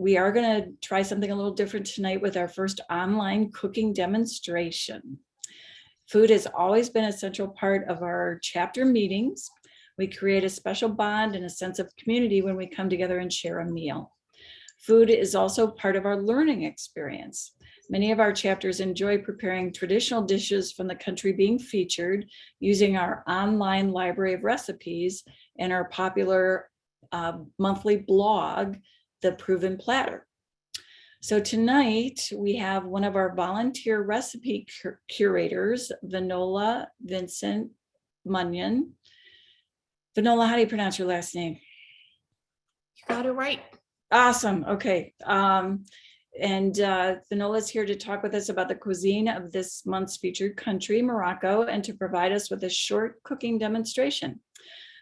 we are going to try something a little different tonight with our first online cooking demonstration. Food has always been a central part of our chapter meetings. We create a special bond and a sense of community when we come together and share a meal. Food is also part of our learning experience. Many of our chapters enjoy preparing traditional dishes from the country being featured using our online library of recipes and our popular monthly blog, The Proven Platter. So tonight we have one of our volunteer recipe curators, Vinola Vincent Munyon. Vinola, how do you pronounce your last name? You got it right. Awesome. Okay. Vinola's here to talk with us about the cuisine of this month's featured country, Morocco, and to provide us with a short cooking demonstration.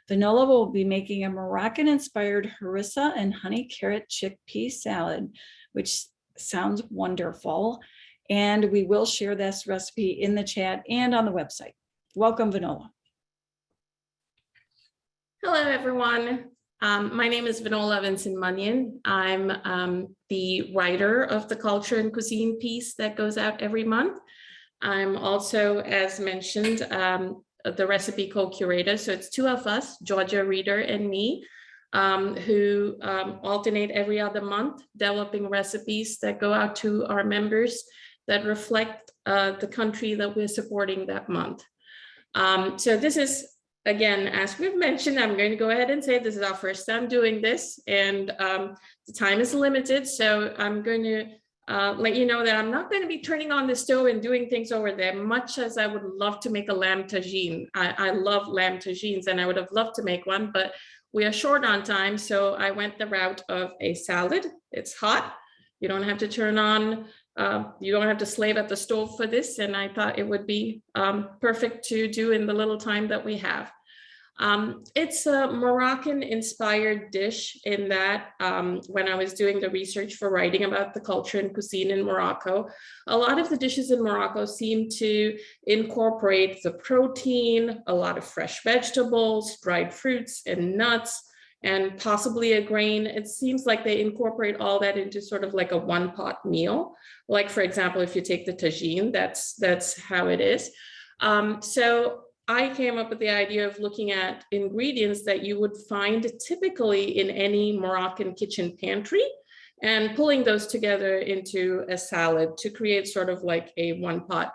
Vinola will be making a Moroccan-inspired harissa and honey carrot chickpea salad, which sounds wonderful. And we will share this recipe in the chat and on the website. Welcome, Vinola. Hello, everyone. My name is Vinola Vincent Munyon. I'm the writer of the culture and cuisine piece that goes out every month. I'm also, as mentioned, the recipe co-curator. So it's two of us, Georgia Reeder and me, who alternate every other month, developing recipes that go out to our members that reflect the country that we're supporting that month. So this is, again, as we've mentioned, I'm going to go ahead and say this is our first time doing this, and the time is limited. So I'm going to let you know that I'm not going to be turning on the stove and doing things over there, much as I would love to make a lamb tagine. I love lamb tagines, and I would have loved to make one, but we are short on time. So I went the route of a salad. It's hot. You don't have to turn on, you don't have to slave at the stove for this. And I thought it would be perfect to do in the little time that we have. It's a Moroccan-inspired dish in that when I was doing the research for writing about the culture and cuisine in Morocco, a lot of the dishes in Morocco seem to incorporate the protein, a lot of fresh vegetables, dried fruits and nuts, and possibly a grain. It seems like they incorporate all that into sort of like a one-pot meal. Like, for example, if you take the tagine, that's how it is. So I came up with the idea of looking at ingredients that you would find typically in any Moroccan kitchen pantry and pulling those together into a salad to create sort of like a one-pot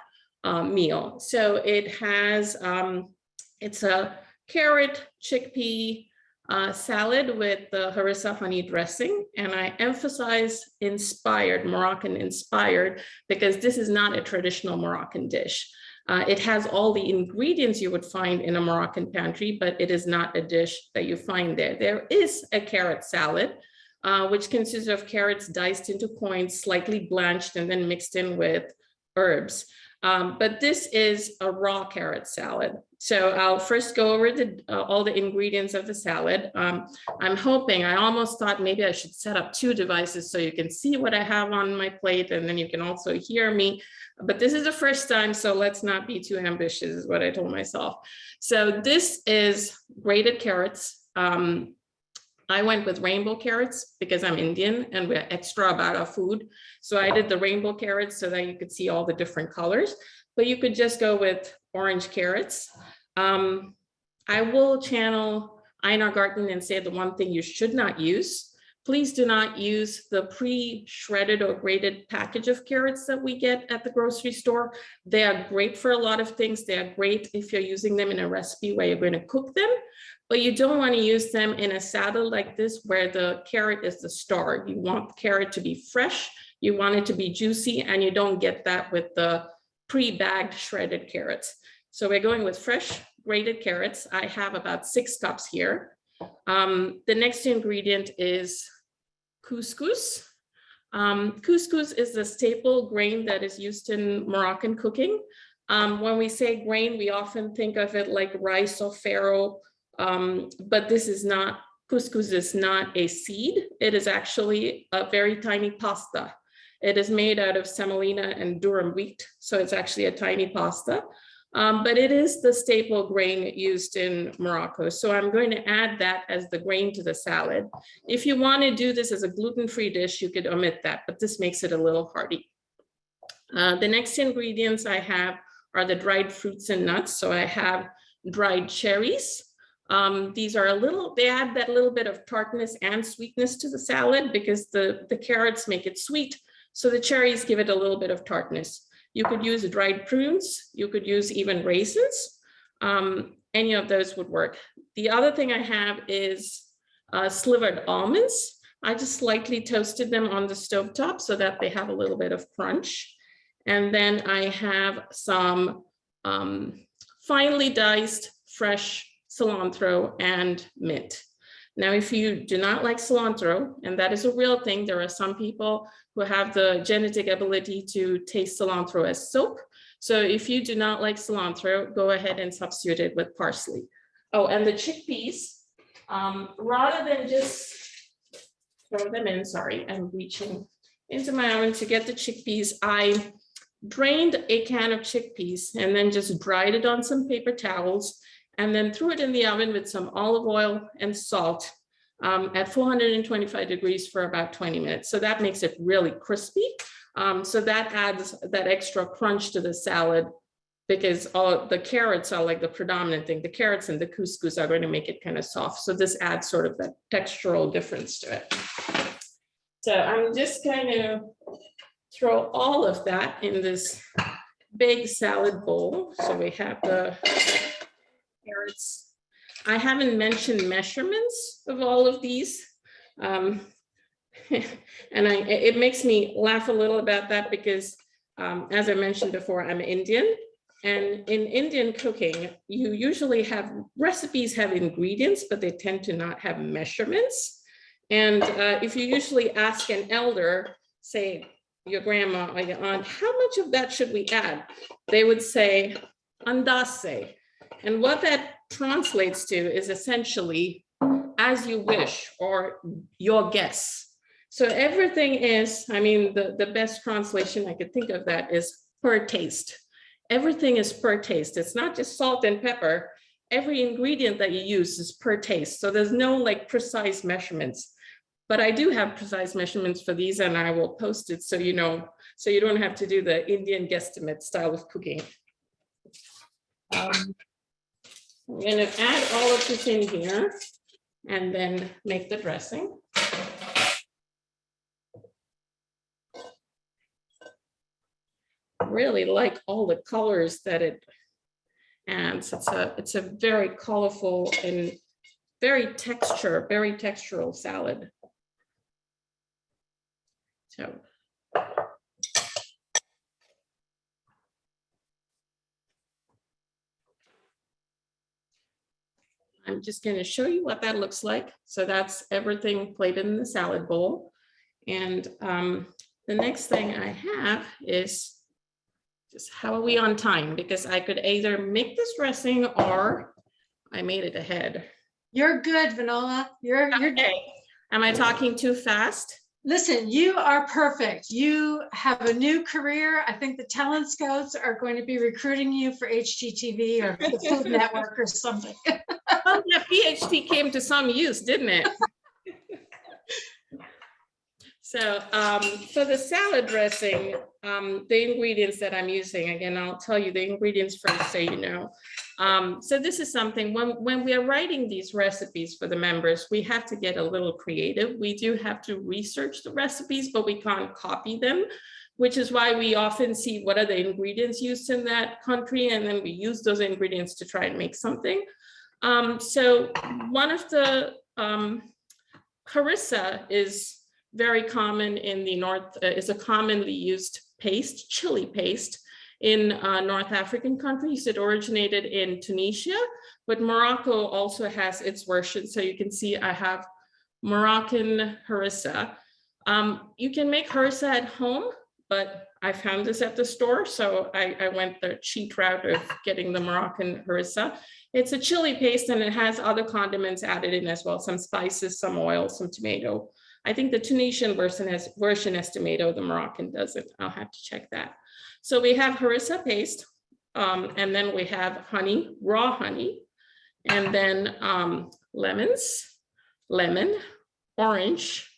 meal. So it has, it's a carrot, chickpea, salad with the Harissa-Honey dressing, and I emphasize inspired, Moroccan-inspired, because this is not a traditional Moroccan dish. It has all the ingredients you would find in a Moroccan pantry, but it is not a dish that you find there. There is a carrot salad, which consists of carrots diced into points, slightly blanched, and then mixed in with herbs. But this is a raw carrot salad. So I'll first go over all the ingredients of the salad. I'm hoping, I almost thought maybe I should set up two devices so you can see what I have on my plate and then you can also hear me. But this is the first time, so let's not be too ambitious is what I told myself. So this is grated carrots. I went with rainbow carrots because I'm Indian and we're extra about our food. So I did the rainbow carrots so that you could see all the different colors, but you could just go with orange carrots. I will channel Einar Garten and say the one thing you should not use. Please do not use the pre-shredded or grated package of carrots that we get at the grocery store. They are great for a lot of things. They are great if you're using them in a recipe where you're going to cook them, but you don't want to use them in a salad like this where the carrot is the star. You want the carrot to be fresh, you want it to be juicy, and you don't get that with the pre-bagged shredded carrots. So we're going with fresh grated carrots. I have about 6 cups here. The next ingredient is couscous. Couscous is the staple grain that is used in Moroccan cooking. When we say grain, we often think of it like rice or farro, but this is not, couscous is not a seed. It is actually a very tiny pasta. It is made out of semolina and durum wheat, so it's actually a tiny pasta. but it is the staple grain used in Morocco. So I'm going to add that as the grain to the salad. If you want to do this as a gluten-free dish, you could omit that, but this makes it a little hearty. The next ingredients I have are the dried fruits and nuts. So I have dried cherries. These are they add that little bit of tartness and sweetness to the salad because the carrots make it sweet. So the cherries give it a little bit of tartness. You could use dried prunes. You could use even raisins. Any of those would work. The other thing I have is slivered almonds. I just slightly toasted them on the stovetop so that they have a little bit of crunch. And then I have some finely diced fresh cilantro and mint. Now, if you do not like cilantro, and that is a real thing, there are some people who have the genetic ability to taste cilantro as soap. So if you do not like cilantro, go ahead and substitute it with parsley. Oh, and the chickpeas, rather than just throw them in, sorry, I'm reaching into my oven to get the chickpeas, I drained a can of chickpeas and then just dried it on some paper towels and then threw it in the oven with some olive oil and salt at 425 degrees for about 20 minutes. So that makes it really crispy. So that adds that extra crunch to the salad because all the carrots are like the predominant thing. The carrots and the couscous are going to make it kind of soft. So this adds sort of that textural difference to it. So I'm just going to throw all of that in this big salad bowl. So we have the carrots. I haven't mentioned measurements of all of these. And it makes me laugh a little about that because as I mentioned before, I'm Indian. And in Indian cooking, you usually have recipes have ingredients, but they tend to not have measurements. And if you usually ask an elder, say, your grandma or your aunt, how much of that should we add? They would say, andase. And what that translates to is essentially as you wish or your guess. So everything is, I mean, the best translation I could think of that is per taste. Everything is per taste. It's not just salt and pepper. Every ingredient that you use is per taste. So there's no like precise measurements. But I do have precise measurements for these and I will post it so you know, so you don't have to do the Indian guesstimate style of cooking. I'm going to add all of this in here and then make the dressing. I really like all the colors that it adds. It's a very colorful and very textural salad. So I'm just going to show you what that looks like. So that's everything plated in the salad bowl. And the next thing I have is just how are we on time? Because I could either make this dressing or I made it ahead. You're good, Vinola. You're okay. Am I talking too fast? Listen, you are perfect. You have a new career. I think the Talent Scouts are going to be recruiting you for HGTV or the Food Network or something. Well, that PhD came to some use, didn't it? So for the salad dressing, the ingredients that I'm using, again, I'll tell you the ingredients first so you know. So this is something, when we are writing these recipes for the members, we have to get a little creative. We do have to research the recipes, but we can't copy them, which is why we often see what are the ingredients used in that country, and then we use those ingredients to try and make something. So one of the, harissa is very common in the North, is a commonly used paste, chili paste in North African countries. It originated in Tunisia, but Morocco also has its version. So you can see I have Moroccan harissa. You can make harissa at home, but I found this at the store. So I went the cheat route of getting the Moroccan harissa. It's a chili paste and it has other condiments added in as well, some spices, some oil, some tomato. I think the Tunisian version has tomato, the Moroccan doesn't. I'll have to check that. So we have harissa paste. And then we have honey, raw honey, and then lemons, lemon, orange,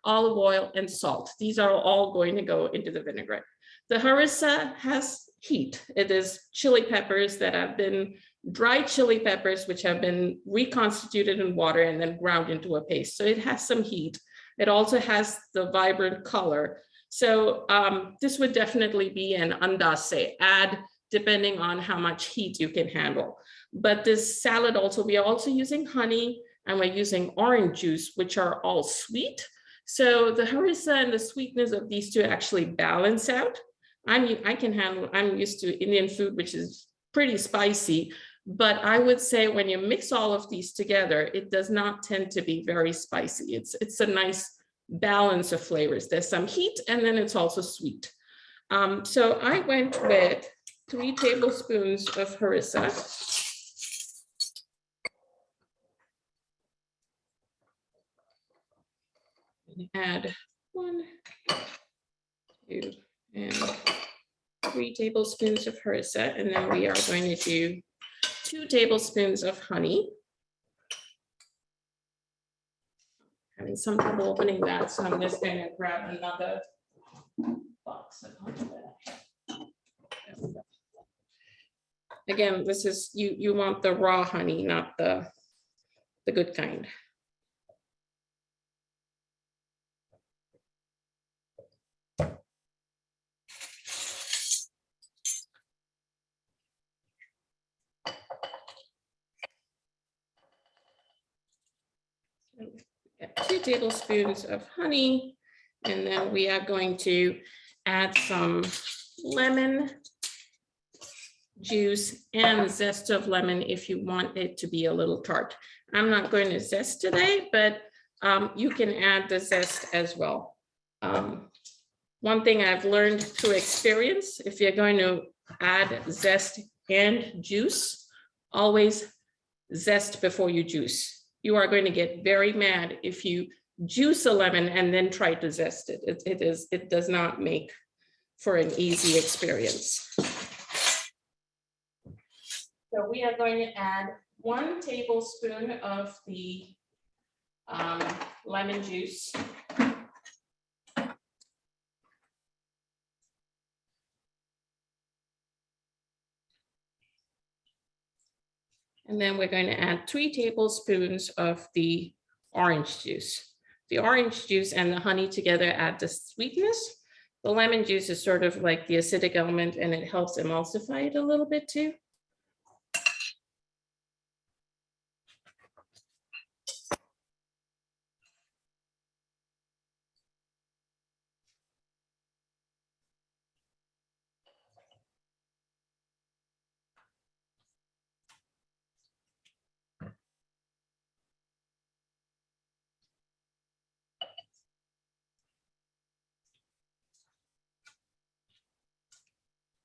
olive oil, and salt. These are all going to go into the vinaigrette. The harissa has heat. It is chili peppers that have been dried chili peppers, which have been reconstituted in water and then ground into a paste. So it has some heat. It also has the vibrant color. So this would definitely be an andace, add depending on how much heat you can handle. But this salad also, we are also using honey and we're using orange juice, which are all sweet. So the harissa and the sweetness of these two actually balance out. I'm used to Indian food, which is pretty spicy, but I would say when you mix all of these together, it does not tend to be very spicy. It's a nice balance of flavors. There's some heat and then it's also sweet. So I went with 3 tablespoons of harissa. Add 1, 2, and 3 tablespoons of harissa, and then we are going to do 2 tablespoons of honey. Having some trouble opening that, so I'm just going to grab another box of honey. Again, this is you want the raw honey, not the good kind. Get 2 tablespoons of honey, and then we are going to add some lemon juice and zest of lemon if you want it to be a little tart. I'm not going to zest today, but you can add the zest as well. One thing I've learned through experience, if you're going to add zest and juice, always zest before you juice. You are going to get very mad if you juice a lemon and then try to zest it. It does not make for an easy experience. So we are going to add 1 tablespoon of the lemon juice. And then we're going to add 3 tablespoons of the orange juice. The orange juice and the honey together add the sweetness. The lemon juice is sort of like the acidic element and it helps emulsify it a little bit too.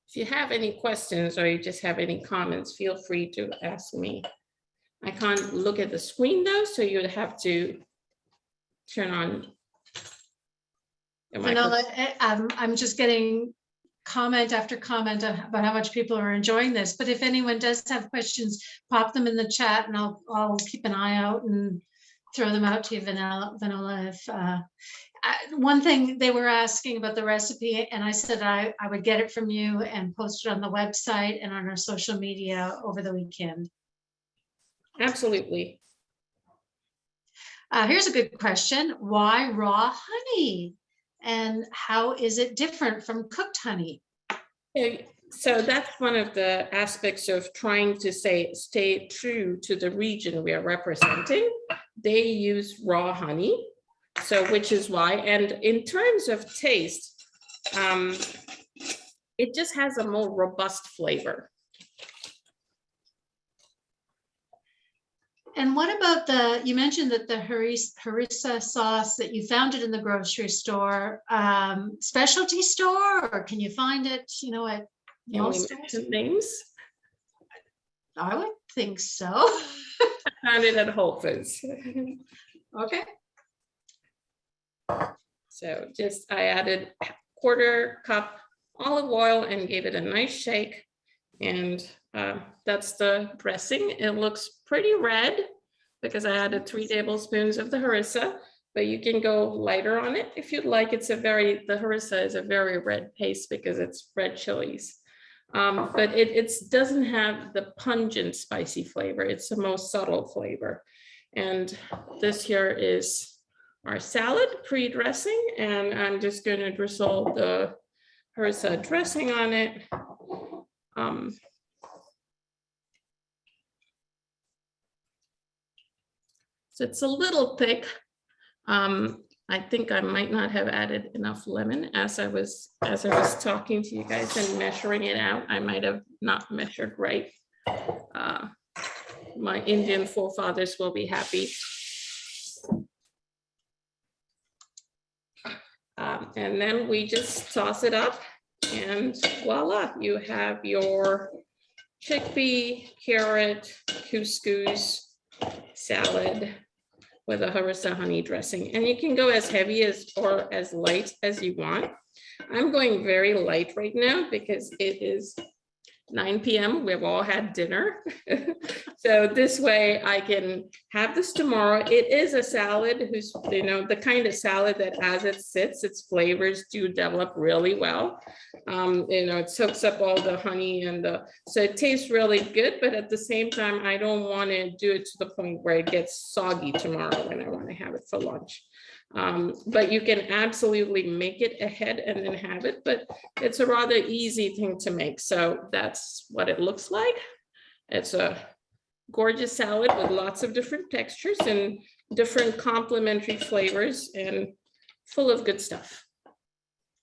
If you have any questions or you just have any comments, feel free to ask me. I can't look at the screen though, so you'd have to turn on your microphone. I'm just getting comment after comment about how much people are enjoying this, but if anyone does have questions, pop them in the chat and I'll keep an eye out and throw them out to you, Vinola. If one thing they were asking about the recipe, and I said I would get it from you and post it on the website and on our social media over the weekend. Absolutely. Here's a good question. Why raw honey? And how is it different from cooked honey? So that's one of the aspects of trying to stay true to the region we are representing. They use raw honey. So which is why, and in terms of taste, it just has a more robust flavor. And what about you mentioned that the harissa sauce that you found it in the grocery store, specialty store, or can you find it, at most names? I would think so. I found it at Whole Foods. Okay. So I added 1/4 cup olive oil and gave it a nice shake. And that's the dressing. It looks pretty red because I added 3 tablespoons of the harissa, but you can go lighter on it if you'd like. The harissa is a very red paste because it's red chilies. But it doesn't have the pungent spicy flavor. It's the most subtle flavor. And this here is our salad pre-dressing, and I'm just going to drizzle the harissa dressing on it. So it's a little thick. I think I might not have added enough lemon as I was talking to you guys and measuring it out. I might have not measured right. My Indian forefathers will be happy. And then we just toss it up, and voila, you have your chickpea, carrot, couscous salad with a harissa-honey dressing. And you can go as heavy as or as light as you want. I'm going very light right now because it is 9 p.m. We've all had dinner. So this way I can have this tomorrow. It is a salad who's, the kind of salad that as it sits, its flavors do develop really well. It soaks up all the honey so it tastes really good, but at the same time, I don't want to do it to the point where it gets soggy tomorrow when I want to have it for lunch. But you can absolutely make it ahead and then have it, but it's a rather easy thing to make. So that's what it looks like. It's a gorgeous salad with lots of different textures and different complementary flavors and full of good stuff.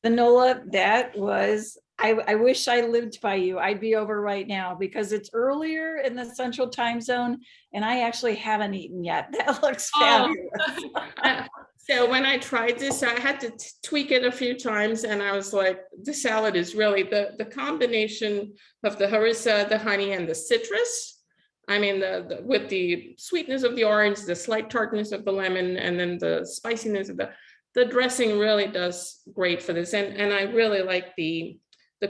Vinola, that was, I wish I lived by you. I'd be over right now because it's earlier in the central time zone and I actually haven't eaten yet. That looks fabulous. So when I tried this, I had to tweak it a few times and I was like, the salad is really the combination of the harissa, the honey, and the citrus. I mean, with the sweetness of the orange, the slight tartness of the lemon, and then the spiciness of the dressing really does great for this. And I really like the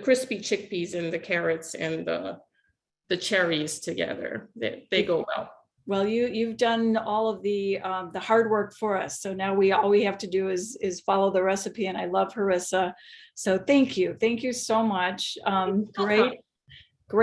crispy chickpeas and the carrots and the cherries together. They go well. Well, you've done all of the hard work for us. So now all we have to do is follow the recipe, and I love harissa. So thank you so much. Great.